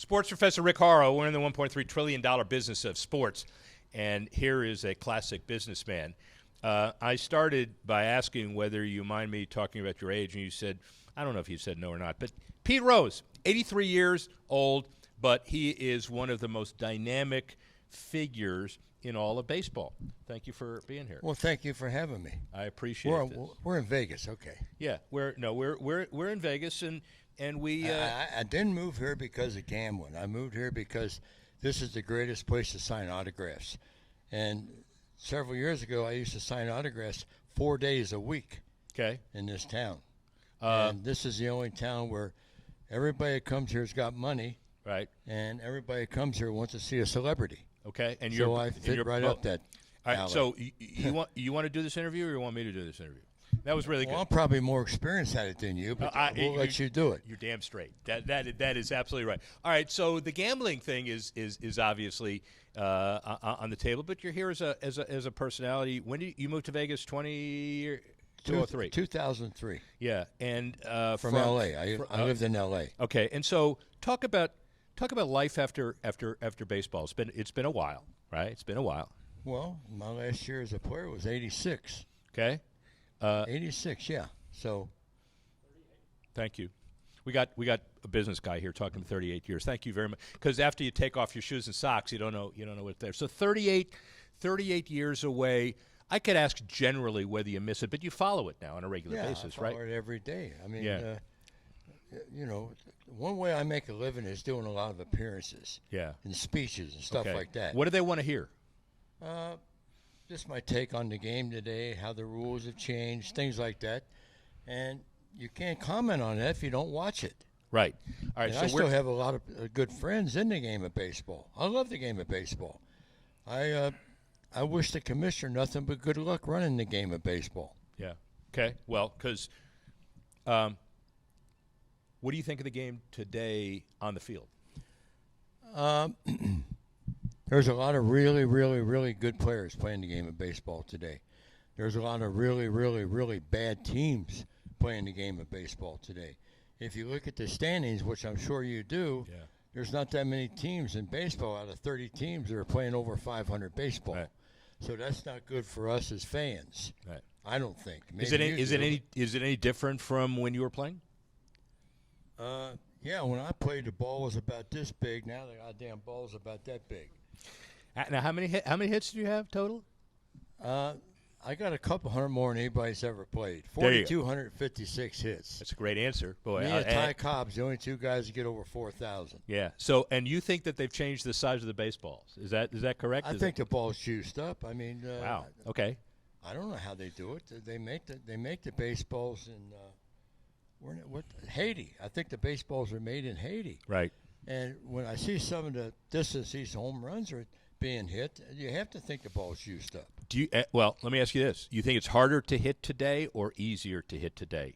Sports professor Rick Horrow. We're in the $1.3 trillion business of sports, and here is a classic businessman. I started by asking whether you mind me talking about your age, and you said, I don't know if you said no or not, but Pete Rose, 83 years old, but he is one of the most dynamic figures in all of baseball. Thank you for being here. Well, thank you for having me. I appreciate this. We're in Vegas, okay. Yeah, we're in Vegas, and we. I didn't move here because of gambling. I moved here because this is the greatest place to sign autographs. And several years ago, I used to sign autographs 4 days a week. Okay. In this town, and this is the only town where everybody that comes here has got money. Right. And everybody that comes here wants to see a celebrity. Okay. And so I fit right up that. All right. alley. So you want to do this interview, or you want me to do this interview? That was really good. I'm probably more experienced at it than you, but we'll let you do it. You're damn straight. That is absolutely right. All right, so the gambling thing is obviously on the table, but you're here as a personality. When did you move to Vegas? 2003. 2003. Yeah, and from L.A. I lived in L.A. Okay, and so talk about life after baseball. It's been a while, right? It's been a while. Well, my last year as a player was 86. Okay. 86, yeah. So, thank you. We got a business guy here talking 38 years. Thank you very much. Because after you take off your shoes and socks, you don't know what's there. So 38 years away. I could ask generally whether you miss it, but you follow it now on a regular basis, right? I follow it every day. I mean, yeah. One way I make a living is doing a lot of appearances. Yeah. And speeches and stuff like that. What do they want to hear? Just my take on the game today, how the rules have changed, things like that. And you can't comment on that if you don't watch it. Right. All right. And so I still have a lot of good friends in the game of baseball. I love the game of baseball. I wish the commissioner nothing but good luck running the game of baseball. Yeah. Okay. Well, because what do you think of the game today on the field? There's a lot of really, really, really good players playing the game of baseball today. There's a lot of really, really, really bad teams playing the game of baseball today. If you look at the standings, which I'm sure you do, there's not that many teams in baseball out of 30 teams that are playing over 500 baseball. Right. So that's not good for us as fans. Right. I don't think. Is it any different from when you were playing? Yeah, when I played, the ball was about this big. Now the goddamn ball's about that big. Now, how many hits do you have total? I got a couple hundred more than anybody's ever played. 4,256 hits. That's a great answer, boy. Me and Ty Cobb's the only two guys that get over 4,000. Yeah. So, and you think that they've changed the size of the baseballs? Is that correct? I think the ball's juiced up. I mean, wow. Okay. I don't know how they do it. They make the baseballs in Haiti. I think the baseballs are made in Haiti. Right. And when I see some of the distance these home runs are being hit, you have to think the ball's used up. Do you? Well, let me ask you this: you think it's harder to hit today or easier to hit today?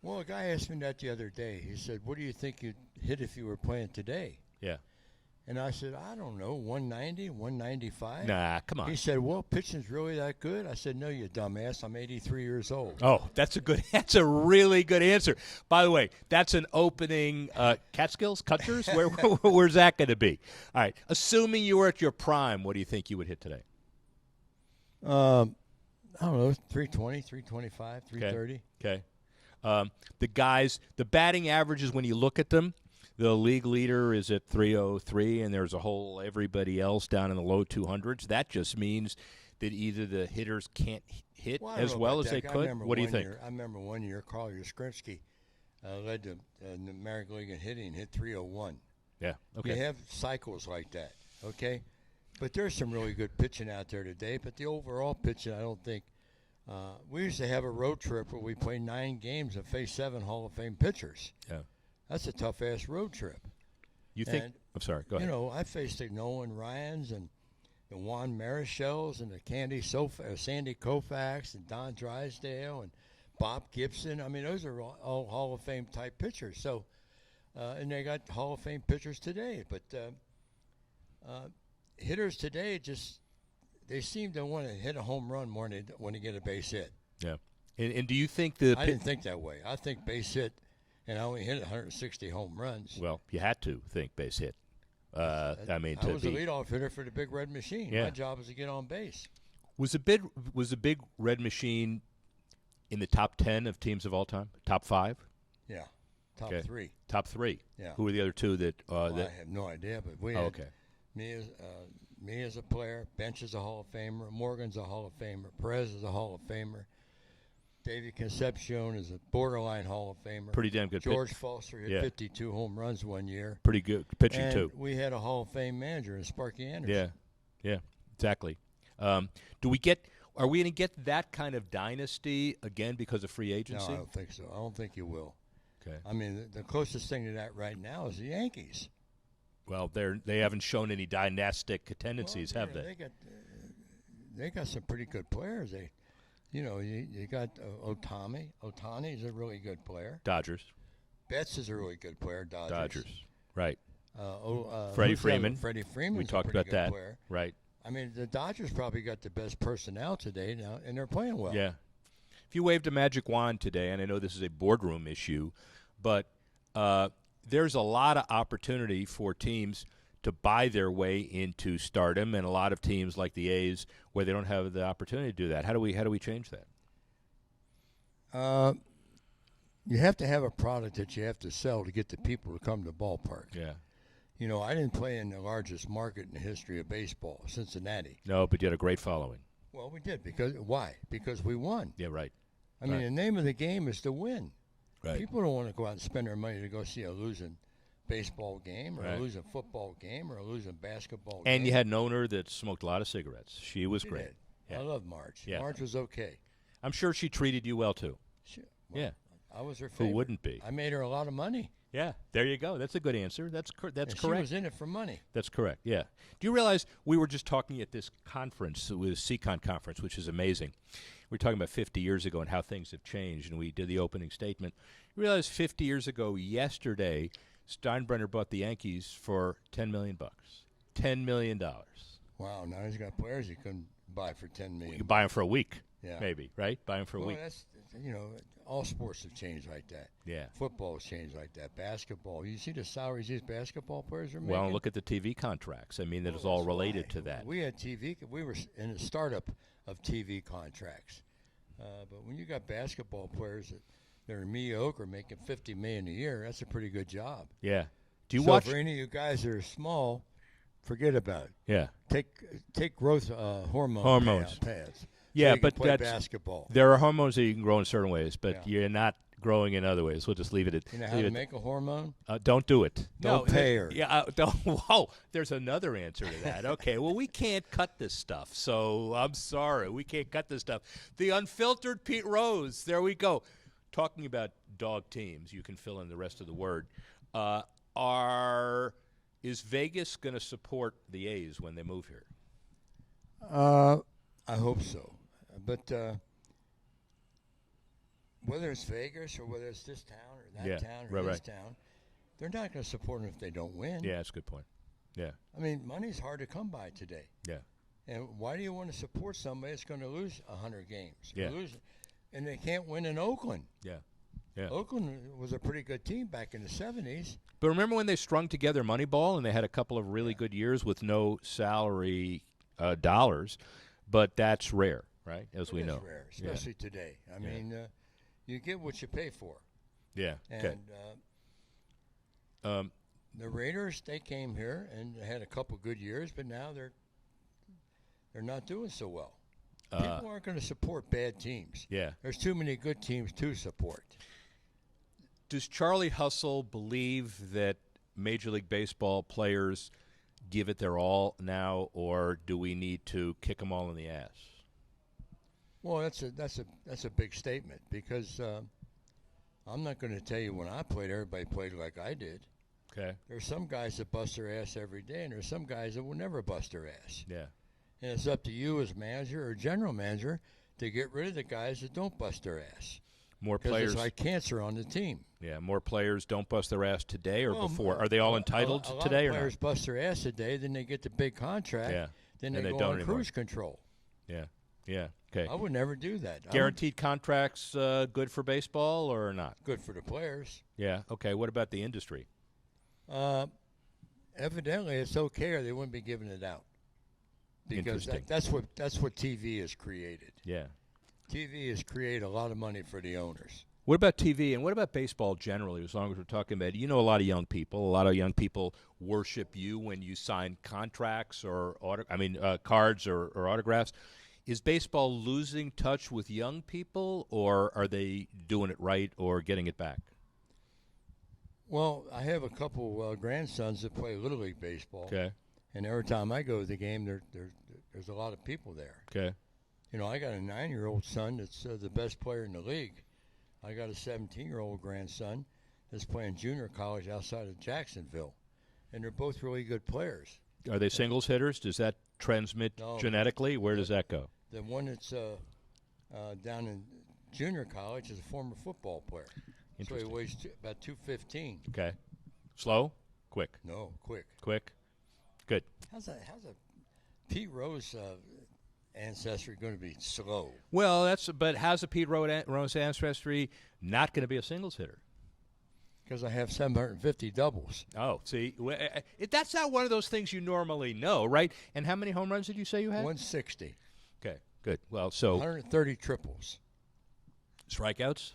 Well, a guy asked me that the other day. He said, "What do you think you'd hit if you were playing today?" Yeah. And I said, "I don't know, 190, 195." Nah, come on. He said, "Well, pitching's really that good?" I said, "No, you dumbass. I'm 83 years old." Oh, that's a really good answer. By the way, that's an opening Catskills, Cutchers? Where's that going to be? All right. Assuming you were at your prime, what do you think you would hit today? I don't know, 320, 325, 330. Okay. The batting averages, when you look at them, the league leader is at 303, and there's everybody else down in the low 200s. That just means that either the hitters can't hit as well as they could. What do you think? I remember one year Carl Yastrzemski led the American League in hitting, hit 301. Yeah, okay. You have cycles like that, okay? But there's some really good pitching out there today, but the overall pitching, I don't think. We used to have a road trip where we played 9 games and faced 7 Hall of Fame pitchers. Yeah. That's a tough-ass road trip. You think? I'm sorry, go ahead. I faced the Nolan Ryans and the Juan Marichals and the Sandy Koufax and Don Drysdale and Bob Gibson. I mean, those are all Hall of Fame type pitchers. So, and they got Hall of Fame pitchers today. But hitters today they seem to want to hit a home run more than they want to get a base hit. Yeah. And do you think I didn't think that way. I think base hit and I only hit 160 home runs. Well, you had to think base hit. I was a leadoff hitter for the Big Red Machine. Yeah. My job was to get on base. Was the Big Red Machine in the top 10 of teams of all time? Top 5? Yeah, top Okay. 3. Top 3. Yeah. Who were the other two that? I have no idea, but we had me as a player, Bench is a Hall of Famer, Morgan's a Hall of Famer, Perez is a Hall of Famer, David Concepcion is a borderline Hall of Famer. Pretty damn good. George Foster hit 52 home runs one year. Pretty good pitching and too. We had a Hall of Fame manager in Sparky Anderson. Yeah, exactly. Are we going to get that kind of dynasty again because of free agency? No, I don't think so. I don't think you will. Okay. I mean, the closest thing to that right now is the Yankees. Well, they haven't shown any dynastic tendencies, have they? They got some pretty good players. You got Otani. Otani is a really good player. Dodgers. Betts is a really good player. Dodgers. Right. Freddie Freeman. Freddie Freeman. We talked about that. Player. Right. I mean, the Dodgers probably got the best personnel today now, and they're playing well. Yeah. If you waved a magic wand today, and I know this is a boardroom issue, but there's a lot of opportunity for teams to buy their way into stardom, and a lot of teams like the A's where they don't have the opportunity to do that. How do we change that? You have to have a product that you have to sell to get the people to come to the ballpark. Yeah. You know, I didn't play in the largest market in the history of baseball, Cincinnati. No, but you had a great following. Well, we did. Why? Because we won. Yeah, right. I mean, the name of the game is to win. Right. People don't want to go out and spend their money to go see a losing baseball game or a losing football game or a losing basketball game. And you had an owner that smoked a lot of cigarettes. She was great. Yeah. I love Marge. Yeah. Marge was okay. I'm sure she treated you well, too. Well, yeah. I was her favorite. Who wouldn't be? I made her a lot of money. Yeah, there you go. That's a good answer. That's correct. She was in it for money. That's correct, yeah. Do you realize we were just talking at this conference, it was SEICon conference, which is amazing. We were talking about 50 years ago and how things have changed, and we did the opening statement. You realize 50 years ago yesterday, Steinbrenner bought the Yankees for $10 million. $10 million. Wow, now he's got players he couldn't buy for $10 million. You could buy them for a week, yeah. Maybe, right? Buy them for a week. That's, all sports have changed like that. Yeah. Football has changed like that. Basketball. You see the salaries these basketball players are making? Well, look at the TV contracts. I mean, that is all related to that. We had TV. We were in a startup of TV contracts. But when you got basketball players that are mediocre, making $50 million a year, that's a pretty good job. Yeah. Do you so watch? For any of you guys that are small, forget about it. Yeah. Take growth hormones. Pads. Yeah, so you but can play that's basketball. There are hormones that you can grow in certain ways, but you're not growing in other ways. We'll just leave it at. You know how to make a hormone? Don't do it. Don't pay her. Yeah. Don't. Whoa. There's another answer to that. Okay. Well, we can't cut this stuff, so I'm sorry. We can't cut this stuff. The unfiltered Pete Rose. There we go. Talking about dog teams, you can fill in the rest of the word. Is Vegas going to support the A's when they move here? I hope so. But whether it's Vegas or whether it's this town or that town or this town, they're not going to support them if they don't win. Yeah, that's a good point. Yeah. I mean, money's hard to come by today. Yeah. And why do you want to support somebody that's going to lose 100 games? Yeah. And they can't win in Oakland. Yeah. Yeah. Oakland was a pretty good team back in the 70s. But remember when they strung together Moneyball and they had a couple of really good years with no salary dollars? But that's rare, right? As we know. It's rare, especially today. I mean, you get what you pay for. Yeah. And the Raiders, they came here and had a couple good years, but now they're not doing so well. People aren't going to support bad teams. Yeah. There's too many good teams to support. Does Charlie Hustle believe that Major League Baseball players give it their all now, or do we need to kick them all in the ass? Well, that's a big statement because I'm not going to tell you when I played, everybody played like I did. Okay. There's some guys that bust their ass every day, and there's some guys that will never bust their ass. Yeah. And it's up to you as manager or general manager to get rid of the guys that don't bust their ass. More Because players it's like cancer on the team. Yeah, more players don't bust their ass today or before. Are they all entitled to today or not? Players bust their ass today, then they get the big contract. Yeah. Then they go don't on cruise control. Yeah. Yeah. Okay. I would never do that. Guaranteed contracts good for baseball or not? Good for the players. Yeah. Okay. What about the industry? Evidently, it's okay, or they wouldn't be giving it out. Because Interesting. that's what TV has created. Yeah. TV has created a lot of money for the owners. What about TV and what about baseball generally? As long as we're talking about, you know, a lot of young people. A lot of young people worship you when you sign contracts or cards or autographs. Is baseball losing touch with young people, or are they doing it right or getting it back? Well, I have a couple grandsons that play Little League baseball. Okay. And every time I go to the game, there's a lot of people there. Okay. You know, I got a 9-year-old son that's the best player in the league. I got a 17-year-old grandson that's playing junior college outside of Jacksonville. And they're both really good players. Are they singles hitters? Does that transmit genetically? Where does that go? The one that's down in junior college is a former football player. So he weighs about 215. Okay. Slow? Quick? No, quick. Quick? Good. How's a Pete Rose ancestry going to be slow? Well, but how's a Pete Rose ancestry not going to be a singles hitter? Because I have 750 doubles. Oh, see, that's not one of those things you normally know, right? And how many home runs did you say you had? 160. Okay, good. Well, so 130 triples. Strikeouts?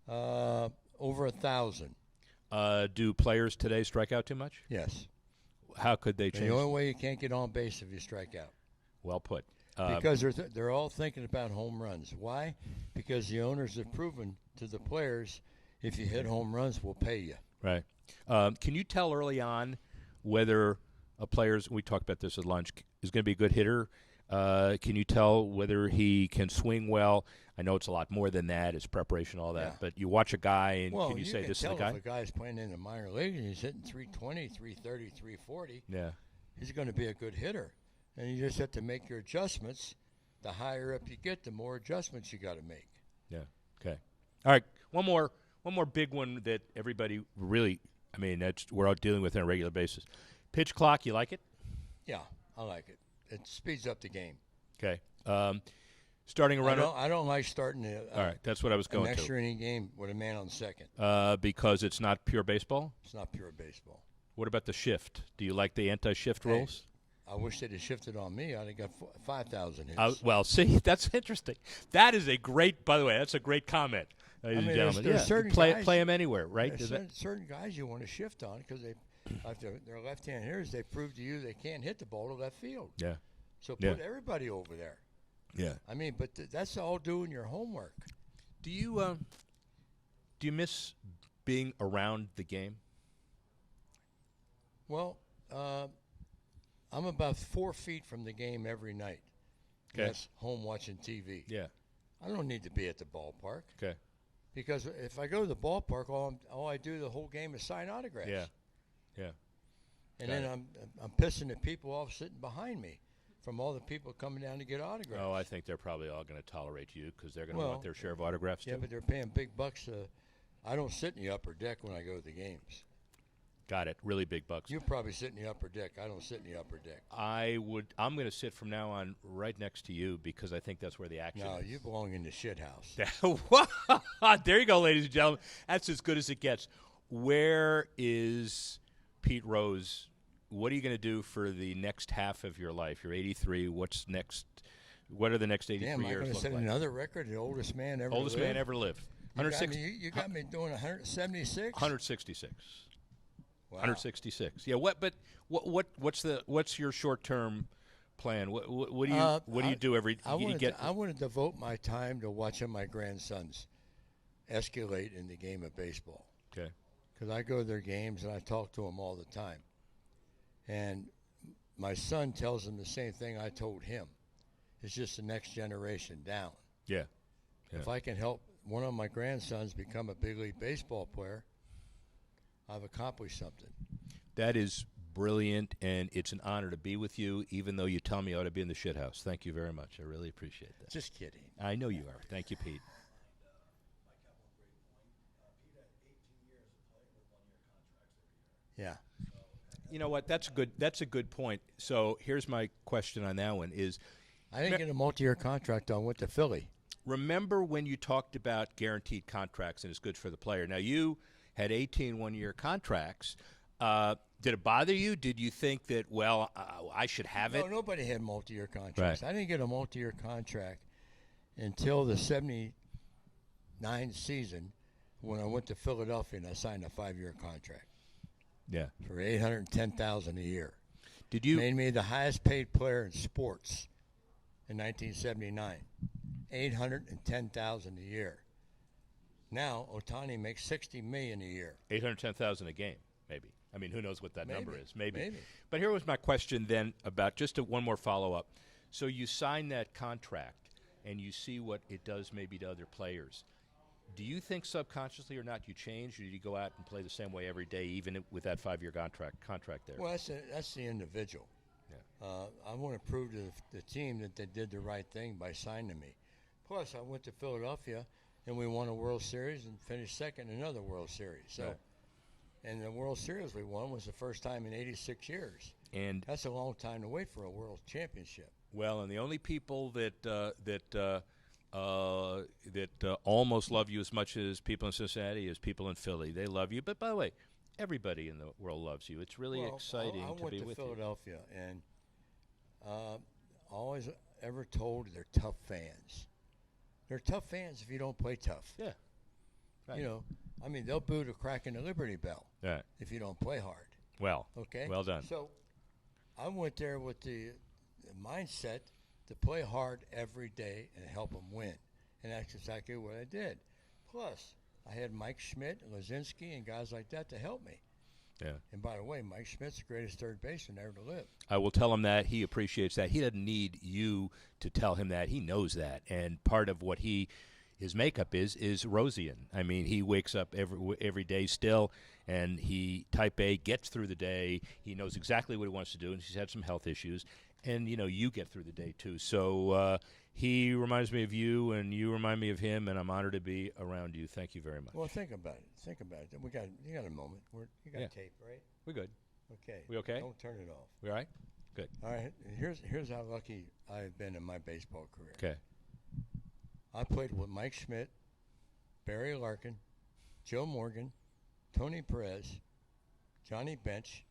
Over 1,000. Do players today strike out too much? Yes. How could they change? The only way you can't get on base if you strike out. Well put. Because they're all thinking about home runs. Why? Because the owners have proven to the players, if you hit home runs, we'll pay you. Right. Can you tell early on whether a player's, we talked about this at lunch, is going to be a good hitter? Can you tell whether he can swing well? I know it's a lot more than that. It's preparation, all that. Yeah. But you watch a guy, and can you say can this is the tell guy? if a guy's playing in the minor league and he's hitting 320, 330, 340, Yeah. he's going to be a good hitter. And you just have to make your adjustments. The higher up you get, the more adjustments you got to make. Yeah. Okay. All right. One more big one that everybody really, we're out dealing with on a regular basis. Pitch clock. You like it? Yeah, I like it. It speeds up the game. Okay. Starting a runner. I don't like starting All right, that's what I was going an to. extra inning game with a man on second. Because it's not pure baseball? It's not pure baseball. What about the shift? Do you like the anti-shift rules? I wish they'd have shifted on me. I'd have got 5,000 hits. Well, see, that's interesting. That is a great, by the way, that's a great comment, ladies and gentlemen. There's certain play guys, them anywhere, right? There's certain guys you want to shift on because they're left-hand hitters. They prove to you they can't hit the ball to left field. Yeah. So put everybody over there. Yeah. But that's all doing your homework. Do you miss being around the game? Well, I'm about 4 feet from the game every night. Okay. That's home watching TV. Yeah. I don't need to be at the ballpark. Okay. Because if I go to the ballpark, all I do the whole game is sign autographs. Yeah. Yeah. And then I'm pissing the people off sitting behind me from all the people coming down to get autographs. Oh, I think they're probably all going to tolerate you because they're going to want their share of autographs, yeah, too. but they're paying big bucks. I don't sit in the upper deck when I go to the games. Got it. Really big bucks. You probably sit in the upper deck. I don't sit in the upper deck. I'm going to sit from now on right next to you because I think that's where the action is. No, you belong in the shit house. There you go, ladies and gentlemen. That's as good as it gets. Where is Pete Rose? What are you going to do for the next half of your life? You're 83. What's next? What are the next 83 Damn, years I'm going to look set like? Another record, the oldest man ever Oldest lived. man ever lived. You got me doing 176? 166. Wow. 166. Yeah. What's your short-term plan? What do you do every? I want to devote my time to watching my grandsons escalate in the game of baseball. Okay. Because I go to their games and I talk to them all the time, and my son tells them the same thing I told him. It's just the next generation down. Yeah. If I can help one of my grandsons become a big league baseball player, I've accomplished something. That is brilliant, and it's an honor to be with you, even though you tell me I ought to be in the shit house. Thank you very much. I really appreciate that. Just kidding. I know you are. Thank you, Pete. Yeah. You know what? That's a good point. So here's my question on that one: is I didn't get a multi-year contract on with the Philly. Remember when you talked about guaranteed contracts and it's good for the player? Now, you had 18 one-year contracts. Did it bother you? Did you think that, well, I should have it? No, nobody had multi-year contracts. Right. I didn't get a multi-year contract until the 79 season when I went to Philadelphia and I signed a 5-year contract. Yeah. For $810,000 a year. Did you made me the highest paid player in sports in 1979. $810,000 a year. Now Ohtani makes $60 million a year. $810,000 a game, maybe. I mean, who knows what that number is? Maybe. But here was my question then about just one more follow-up. So you sign that contract and you see what it does maybe to other players. Do you think subconsciously or not you change, or do you go out and play the same way every day, even with that 5-year contract there? Well, that's the individual. Yeah. I want to prove to the team that they did the right thing by signing me. Plus, I went to Philadelphia, and we won a World Series and finished second in another World Series. So, right. And the World Series we won was the first time in 86 years. And that's a long time to wait for a World Championship. Well, and the only people that almost love you as much as people in Cincinnati is people in Philly. They love you. But by the way, everybody in the world loves you. It's really exciting to be with you. I went to Philadelphia, and always ever told they're tough fans. They're tough fans if you don't play tough. Yeah. Right. You know, I mean, they'll boo the crack in the Liberty Bell if you don't play hard. Well, okay. Well done. So I went there with the mindset to play hard every day and help them win. And that's exactly what I did. Plus, I had Mike Schmidt, Lazinski, and guys like that to help me. Yeah. And by the way, Mike Schmidt's the greatest third baseman ever to live. I will tell him that. He appreciates that. He doesn't need you to tell him that. He knows that. And part of what his makeup is Rosian. I mean, he wakes up every day still, and he, type A, gets through the day. He knows exactly what he wants to do, and he's had some health issues. And, you know, you get through the day, too. So he reminds me of you, and you remind me of him, and I'm honored to be around you. Thank you very much. Well, think about it. You got a moment. You got tape, right? We're good. Okay. We okay? Don't turn it off. We all right? Good. All right. Here's how lucky I've been in my baseball career. Okay. I played with Mike Schmidt, Barry Larkin, Joe Morgan, Tony Perez, Johnny Bench,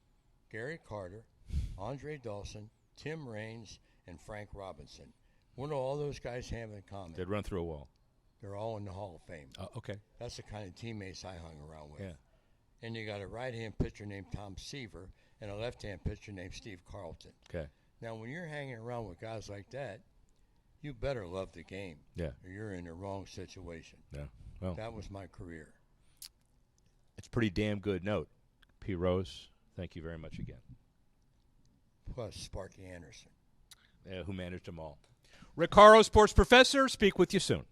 Gary Carter, Andre Dawson, Tim Raines, and Frank Robinson. What do all those guys have in common? They'd run through a wall. They're all in the Hall of Fame. Okay. That's the kind of teammates I hung around with. Yeah. And you got a right-hand pitcher named Tom Seaver and a left-hand pitcher named Steve Carlton. Okay. Now, when you're hanging around with guys like that, you better love the game. Yeah. Or you're in the wrong situation. Yeah. Well, that was my career. It's a pretty damn good note. P. Rose, thank you very much again. Plus Sparky Anderson. Who managed them all. Rick Horrow, sports professor. Speak with you soon.